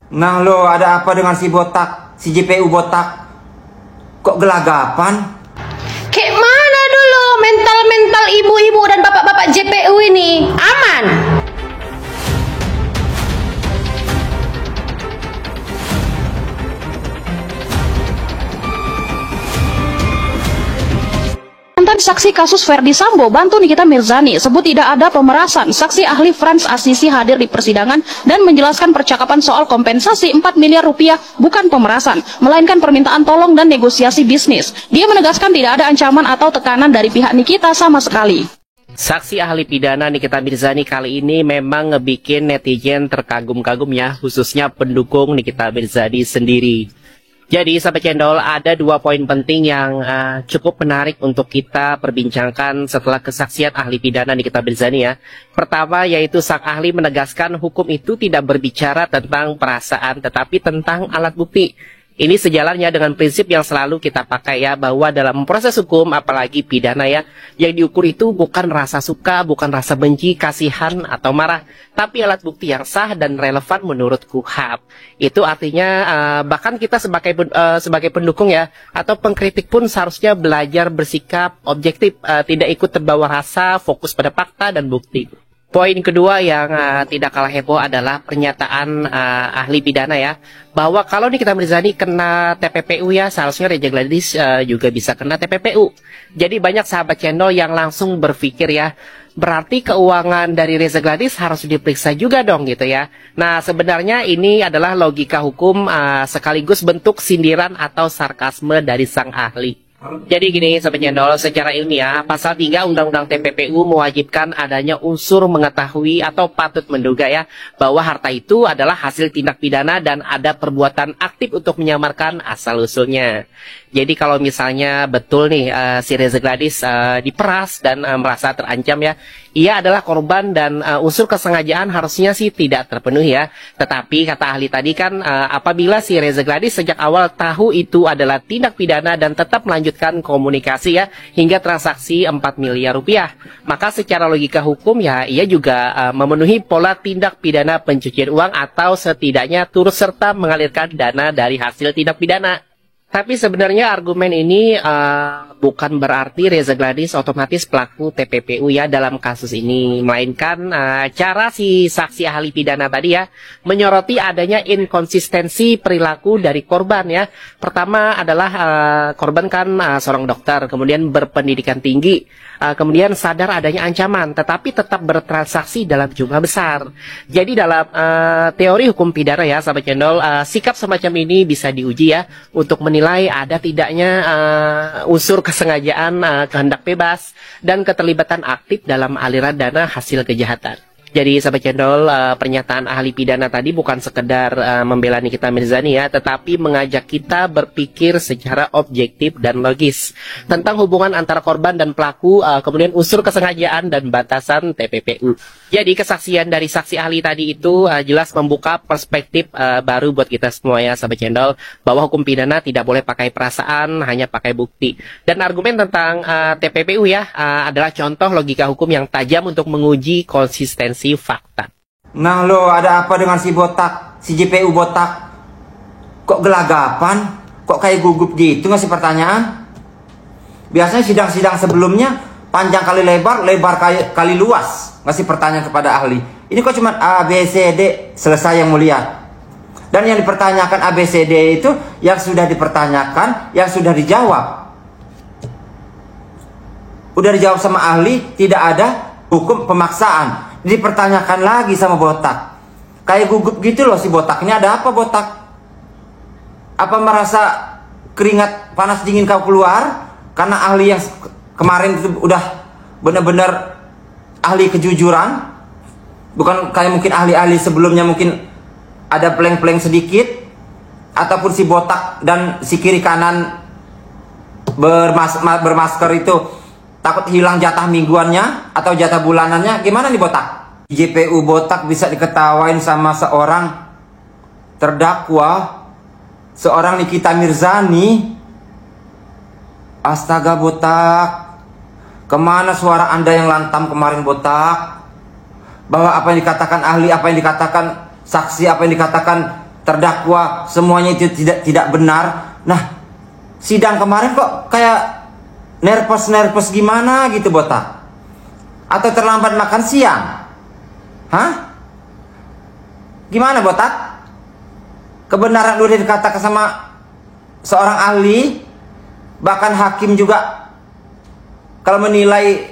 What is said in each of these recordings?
Nah lo, ada apa dengan si botak, si JPU botak? Kok gelagapan? Kayak mana dulu mental-mental ibu-ibu dan bapak-bapak JPU ini? Aman? Mantan saksi kasus Verdi Sambo bantu Nikita Mirzani sebut tidak ada pemerasan. Saksi ahli Frans Assisi hadir di persidangan dan menjelaskan percakapan soal kompensasi 4 miliar rupiah bukan pemerasan, melainkan permintaan tolong dan negosiasi bisnis. Dia menegaskan tidak ada ancaman atau tekanan dari pihak Nikita sama sekali. Saksi ahli pidana Nikita Mirzani kali ini memang ngebikin netizen terkagum-kagum ya, khususnya pendukung Nikita Mirzani sendiri. Jadi sahabat cendol, ada 2 poin penting yang cukup menarik untuk kita perbincangkan setelah kesaksian ahli pidana Nikita Mirzani ya. Pertama yaitu sang ahli menegaskan hukum itu tidak berbicara tentang perasaan tetapi tentang alat bukti. Ini sejalannya dengan prinsip yang selalu kita pakai ya, bahwa dalam proses hukum apalagi pidana ya, yang diukur itu bukan rasa suka, bukan rasa benci, kasihan atau marah, tapi alat bukti yang sah dan relevan menurut KUHAP. Itu artinya bahkan kita sebagai pendukung ya atau pengkritik pun seharusnya belajar bersikap objektif, tidak ikut terbawa rasa, fokus pada fakta dan bukti. Poin kedua yang tidak kalah heboh adalah pernyataan ahli pidana ya, bahwa kalau Nikita Mirzani kena TPPU ya, seharusnya Reza Gladys juga bisa kena TPPU. Jadi banyak sahabat channel yang langsung berpikir ya, berarti keuangan dari Reza Gladys harus diperiksa juga dong gitu ya. Nah sebenarnya ini adalah logika hukum sekaligus bentuk sindiran atau sarkasme dari sang ahli. Jadi gini Sobat Cendol, secara ilmiah pasal 3 Undang-Undang TPPU mewajibkan adanya unsur mengetahui atau patut menduga ya, bahwa harta itu adalah hasil tindak pidana dan ada perbuatan aktif untuk menyamarkan asal-usulnya. Jadi kalau misalnya betul nih si Reza Gladys diperas dan merasa terancam ya, ia adalah korban dan unsur kesengajaan harusnya sih tidak terpenuhi ya. Tetapi kata ahli tadi kan apabila si Reza Gladys sejak awal tahu itu adalah tindak pidana dan tetap melanjutkan komunikasi ya hingga transaksi 4 miliar rupiah, maka secara logika hukum ya ia juga memenuhi pola tindak pidana pencucian uang atau setidaknya turut serta mengalirkan dana dari hasil tindak pidana. Tapi sebenarnya argumen ini bukan berarti Reza Gladys otomatis pelaku TPPU ya dalam kasus ini, melainkan cara si saksi ahli pidana tadi ya menyoroti adanya inkonsistensi perilaku dari korban ya. Pertama adalah korban kan seorang dokter, kemudian berpendidikan tinggi, kemudian sadar adanya ancaman, tetapi tetap bertransaksi dalam jumlah besar. Jadi dalam teori hukum pidana ya, sahabat channel, sikap semacam ini bisa diuji ya untuk menilai ada tidaknya unsur kesengajaan, kehendak bebas, dan keterlibatan aktif dalam aliran dana hasil kejahatan. Jadi sahabat channel, pernyataan ahli pidana tadi bukan sekedar membela Nikita Mirzani ya, tetapi mengajak kita berpikir secara objektif dan logis tentang hubungan antara korban dan pelaku, kemudian unsur kesengajaan dan batasan TPPU. Jadi kesaksian dari saksi ahli tadi itu jelas membuka perspektif baru buat kita semua ya sahabat channel, bahwa hukum pidana tidak boleh pakai perasaan, hanya pakai bukti. Dan argumen tentang TPPU ya adalah contoh logika hukum yang tajam untuk menguji konsistensi fakta. Nah lo, ada apa dengan si botak, si JPU botak? Kok gelagapan? Kok kayak gugup gitu ngasih pertanyaan? Biasanya sidang-sidang sebelumnya panjang kali lebar, lebar kali luas ngasih pertanyaan kepada ahli. Ini kok cuma A, B, C, D, selesai yang mulia. Dan yang dipertanyakan A, B, C, D itu yang sudah dipertanyakan, yang sudah dijawab. Udah dijawab sama ahli, tidak ada hukum pemaksaan. Dipertanyakan lagi sama botak. Kayak gugup gitu loh si botaknya. Ada apa botak? Apa merasa keringat panas dingin kau keluar? Karena ahli yang kemarin itu udah benar-benar ahli kejujuran. Bukan kayak mungkin ahli-ahli sebelumnya mungkin ada pleng-pleng sedikit. Ataupun si botak dan si kiri kanan bermasker itu takut hilang jatah mingguannya atau jatah bulanannya. Gimana nih botak? JPU botak bisa diketawain sama seorang terdakwa, seorang Nikita Mirzani. Astaga botak, kemana suara Anda yang lantam kemarin botak? Bahwa apa yang dikatakan ahli, apa yang dikatakan saksi, apa yang dikatakan terdakwa semuanya itu tidak benar. Nah, sidang kemarin kok kayak nervous gimana gitu botak? Atau terlambat makan siang? Hah? Gimana botak? Kebenaran udah dikatakan sama seorang ahli, bahkan hakim juga kalau menilai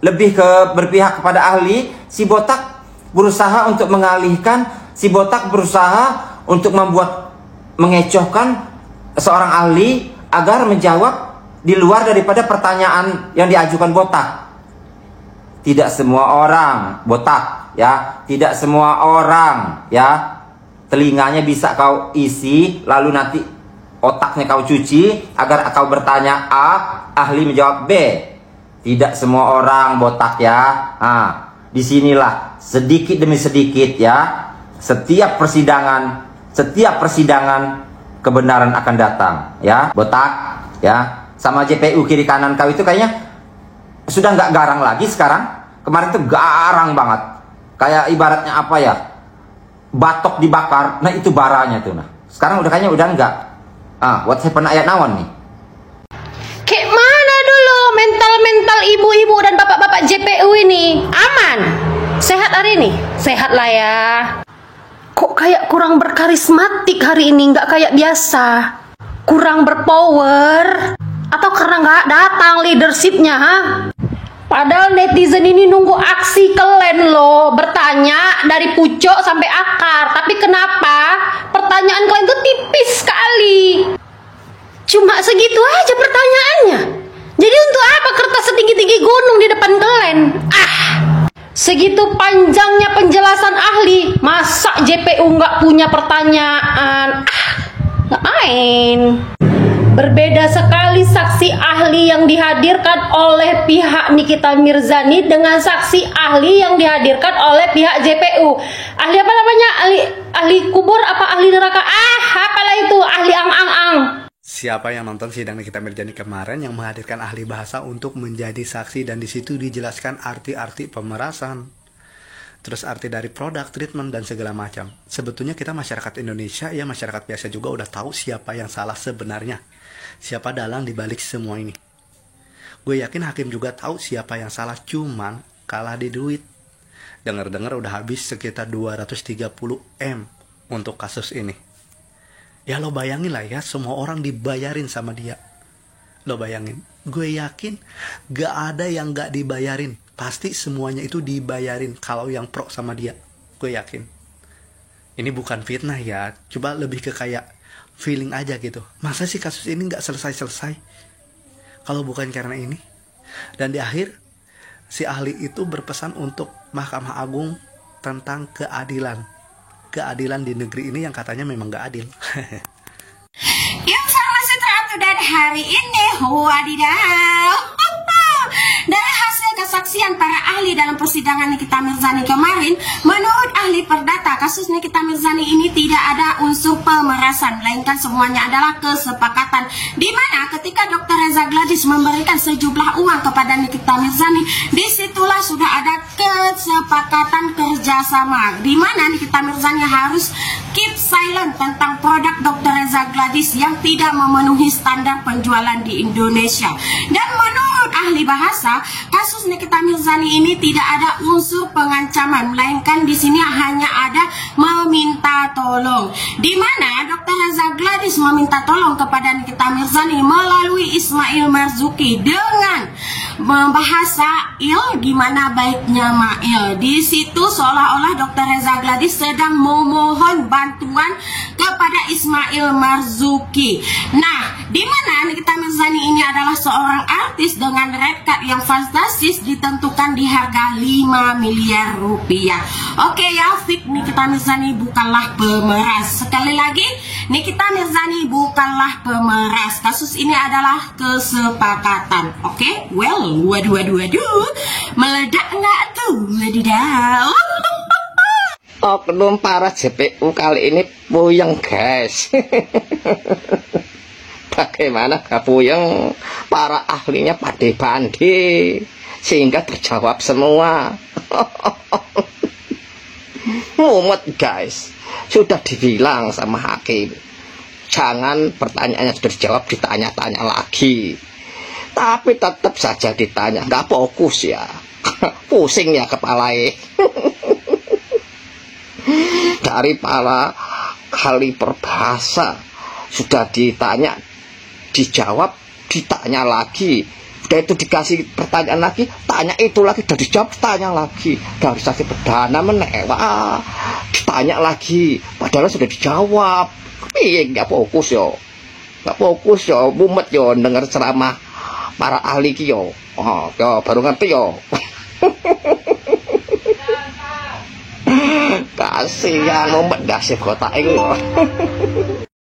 lebih ke berpihak kepada ahli, si botak berusaha untuk mengalihkan, si botak berusaha untuk mengecohkan seorang ahli agar menjawab di luar daripada pertanyaan yang diajukan botak. Tidak semua orang botak, ya, tidak semua orang, ya, telinganya bisa kau isi, lalu nanti otaknya kau cuci agar kau bertanya A, ahli menjawab B. Tidak semua orang botak, ya. Nah, disinilah sedikit demi sedikit, ya, setiap persidangan kebenaran akan datang, ya, botak, ya. Sama JPU kiri kanan kau itu kayaknya sudah nggak garang lagi sekarang. Kemarin tuh garang banget, kayak ibaratnya apa ya, batok dibakar, nah itu baranya tuh. Nah sekarang udah kayaknya udah enggak. What happened ayat nawan nih? Kayak mana dulu mental ibu-ibu dan bapak-bapak JPU ini? Aman? Sehat hari ini? Sehat lah ya. Kok kayak kurang berkarismatik hari ini, nggak kayak biasa? Kurang berpower? Atau karena nggak datang leadershipnya, ha? Padahal netizen ini nunggu aksi kalian loh, bertanya dari pucuk sampai akar. Tapi kenapa pertanyaan kalian tuh tipis sekali? Cuma segitu aja pertanyaannya. Jadi untuk apa kertas setinggi-tinggi gunung di depan kalian? Segitu panjangnya penjelasan ahli, masa JPU nggak punya pertanyaan? Nggak main. Berbeda sekali saksi ahli yang dihadirkan oleh pihak Nikita Mirzani dengan saksi ahli yang dihadirkan oleh pihak JPU. Ahli apa namanya? Ahli kubur apa ahli neraka? Apalah itu, ahli ang-ang-ang. Siapa yang nonton sidang Nikita Mirzani kemarin yang menghadirkan ahli bahasa untuk menjadi saksi, dan di situ dijelaskan arti-arti pemerasan, terus arti dari produk, treatment, dan segala macam. Sebetulnya kita masyarakat Indonesia, ya masyarakat biasa juga udah tahu siapa yang salah sebenarnya. Siapa dalang dibalik semua ini. Gue yakin hakim juga tahu siapa yang salah, cuman kalah di duit. Dengar-dengar udah habis sekitar 230 M untuk kasus ini. Ya lo bayangin lah ya, semua orang dibayarin sama dia. Lo bayangin, gue yakin gak ada yang gak dibayarin. Pasti semuanya itu dibayarin kalau yang pro sama dia. Gue yakin. Ini bukan fitnah ya, coba lebih ke kayak feeling aja gitu. Masa sih kasus ini gak selesai-selesai kalau bukan karena ini? Dan di akhir, si ahli itu berpesan untuk Mahkamah Agung tentang keadilan. Keadilan di negeri ini yang katanya memang gak adil. Informasi terupdate hari ini, wadidaw. Dari hasil kesaksian para ahli dalam persidangan Nikita Mirzani kemarin, menurut ahli perdata, kasus Nikita Mirzani ini tidak ada unsur pemerasan, melainkan semuanya adalah kesepakatan. Di mana ketika Dr. Reza Gladys memberikan sejumlah uang kepada Nikita Mirzani, disitulah sudah ada kesepakatan kerjasama. Di mana Nikita Mirzani harus keep silent tentang produk Dr. Reza Gladys yang tidak memenuhi standar penjualan di Indonesia. Dan menurut ahli bahasa, kasus Nikita Mirzani ini tidak ada unsur pengancaman, melainkan di sini hanya ada meminta tolong. Di mana Dr. Reza Gladys meminta tolong kepada Nikita Mirzani melalui Ismail Marzuki dengan membahasa gimana baiknya Mail. Di situ seolah-olah Dr. Reza Gladys sedang memohon bantuan kepada Ismail Marzuki. Nah, di mana Nikita Mirzani ini adalah seorang artis dengan red card yang fantastis, ditentukan di harga 5 miliar rupiah. Oke ya, Fik, Nikita Mirzani bukanlah pemeras. Sekali lagi, Nikita Mirzani bukanlah pemeras. Kasus ini adalah kesepakatan. Oke, well, waduh, meledak nggak tuh, wadidaw. Oknum para JPU kali ini puyeng guys. Bagaimana gak puyeng, para ahlinya pade-pande sehingga terjawab semua. Mumet guys, sudah dibilang sama hakim, jangan pertanyaannya sudah dijawab ditanya-tanya lagi. Tapi tetap saja ditanya, nggak fokus ya. Pusing ya kepalanya. Dari para ahli perbahasa sudah ditanya, dijawab, ditanya lagi. Udah itu dikasih pertanyaan lagi, tanya itu lagi, udah dijawab, tanya lagi. Dari saksi perdana menewah, ditanya lagi, padahal sudah dijawab. Iya, nggak fokus yo, nggak fokus yo, mumet yo, denger ceramah para ahli yo. Oh, yo baru ngerti yo. Kasihan mumet dasih kotak itu.